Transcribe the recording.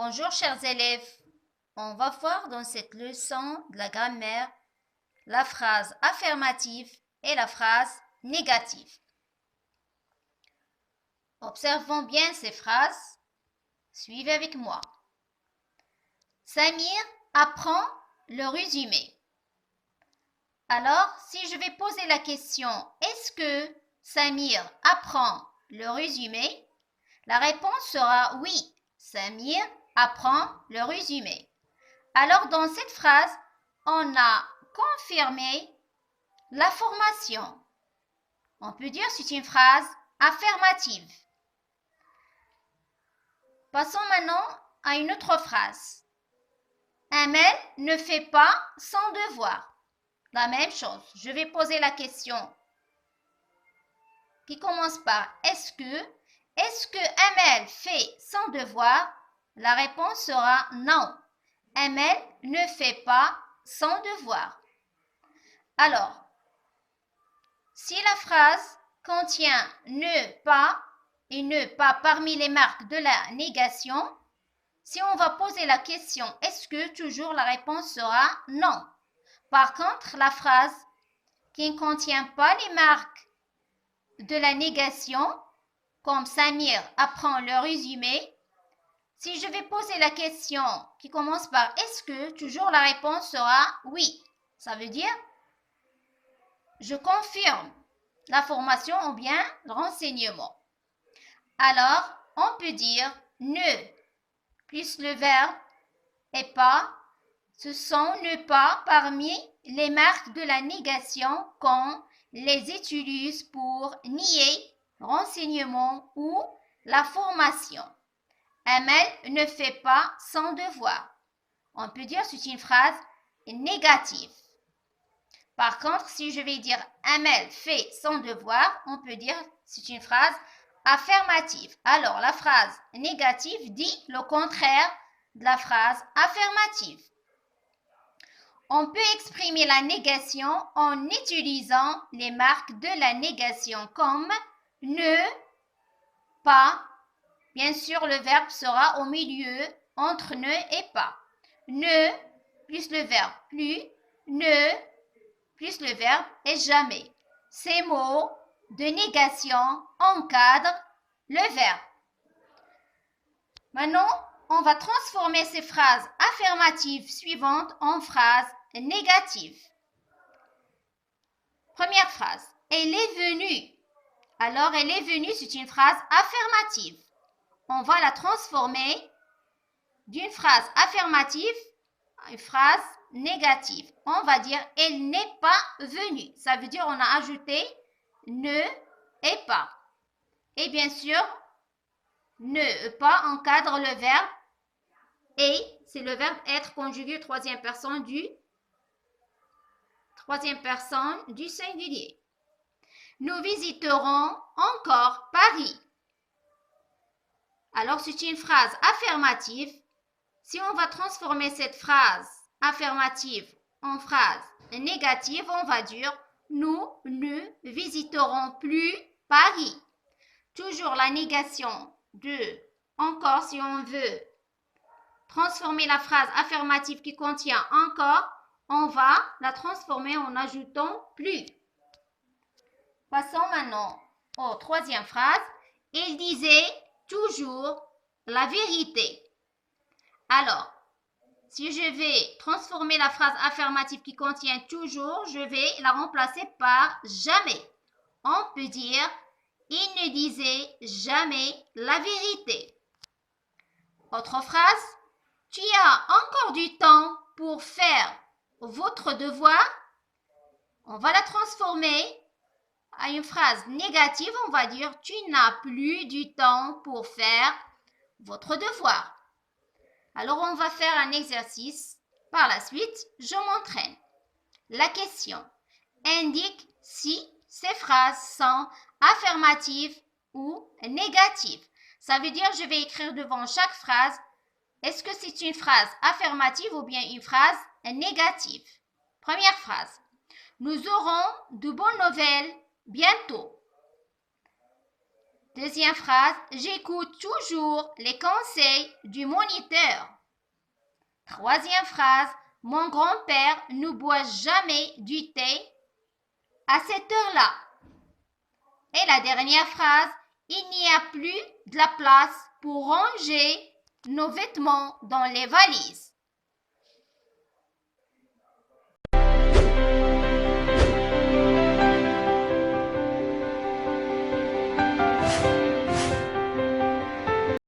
Bonjour chers élèves, on va voir dans cette leçon de la grammaire la phrase affirmative et la phrase négative. Observons bien ces phrases, suivez avec moi. Samir apprend le résumé. Alors, si je vais poser la question « Est-ce que Samir apprend le résumé ?» La réponse sera « Oui, Samir apprend le résumé. » Alors, dans cette phrase, on a confirmé l'affirmation. On peut dire que c'est une phrase affirmative. Passons maintenant à une autre phrase. Amel ne fait pas son devoir. La même chose. Je vais poser la question qui commence par est-ce que Amel fait son devoir? La réponse sera non. Amel ne fait pas son devoir. Alors, si la phrase contient ne pas et ne pas parmi les marques de la négation, si on va poser la question est-ce que, toujours la réponse sera non. Par contre, la phrase qui ne contient pas les marques de la négation, comme Samir apprend le résumé, si je vais poser la question qui commence par est-ce que, toujours la réponse sera oui. Ça veut dire je confirme l'information ou bien le renseignement. Alors, on peut dire ne plus le verbe et pas. Ce sont ne pas parmi les marques de la négation qu'on les utilise pour nier renseignement ou la formation. Amel ne fait pas son devoir. On peut dire que c'est une phrase négative. Par contre, si je vais dire Amel fait son devoir, on peut dire que c'est une phrase affirmative. Alors, la phrase négative dit le contraire de la phrase affirmative. On peut exprimer la négation en utilisant les marques de la négation comme ne, pas. Bien sûr, le verbe sera au milieu entre ne et pas. Ne plus le verbe plus, ne plus le verbe et jamais. Ces mots de négation encadrent le verbe. Maintenant, on va transformer ces phrases affirmatives suivantes en phrases négatives. Première phrase. Elle est venue. Alors, elle est venue, c'est une phrase affirmative. On va la transformer d'une phrase affirmative à une phrase négative. On va dire elle n'est pas venue. Ça veut dire on a ajouté ne et pas. Et bien sûr, ne pas encadre le verbe et, c'est le verbe être conjugué troisième personne du singulier. Nous visiterons encore Paris. Alors, c'est une phrase affirmative. Si on va transformer cette phrase affirmative en phrase négative, on va dire nous ne visiterons plus Paris. Toujours la négation de encore si on veut transformer la phrase affirmative qui contient encore, on va la transformer en ajoutant plus. Passons maintenant aux troisième phrase. Il disait toujours la vérité. Alors, si je vais transformer la phrase affirmative qui contient toujours, je vais la remplacer par jamais. On peut dire il ne disait jamais la vérité. Autre phrase, tu as encore du temps pour faire votre devoir. On va la transformer à une phrase négative. On va dire tu n'as plus du temps pour faire votre devoir. Alors, on va faire un exercice. Par la suite, je m'entraîne. La question indique si ces phrases sont affirmatives ou négatives. Ça veut dire je vais écrire devant chaque phrase est-ce que c'est une phrase affirmative ou bien une phrase négative. Première phrase. Nous aurons de bonnes nouvelles bientôt. Deuxième phrase, j'écoute toujours les conseils du moniteur. Troisième phrase, mon grand-père ne boit jamais du thé à cette heure-là. Et la dernière phrase, il n'y a plus de la place pour ranger nos vêtements dans les valises.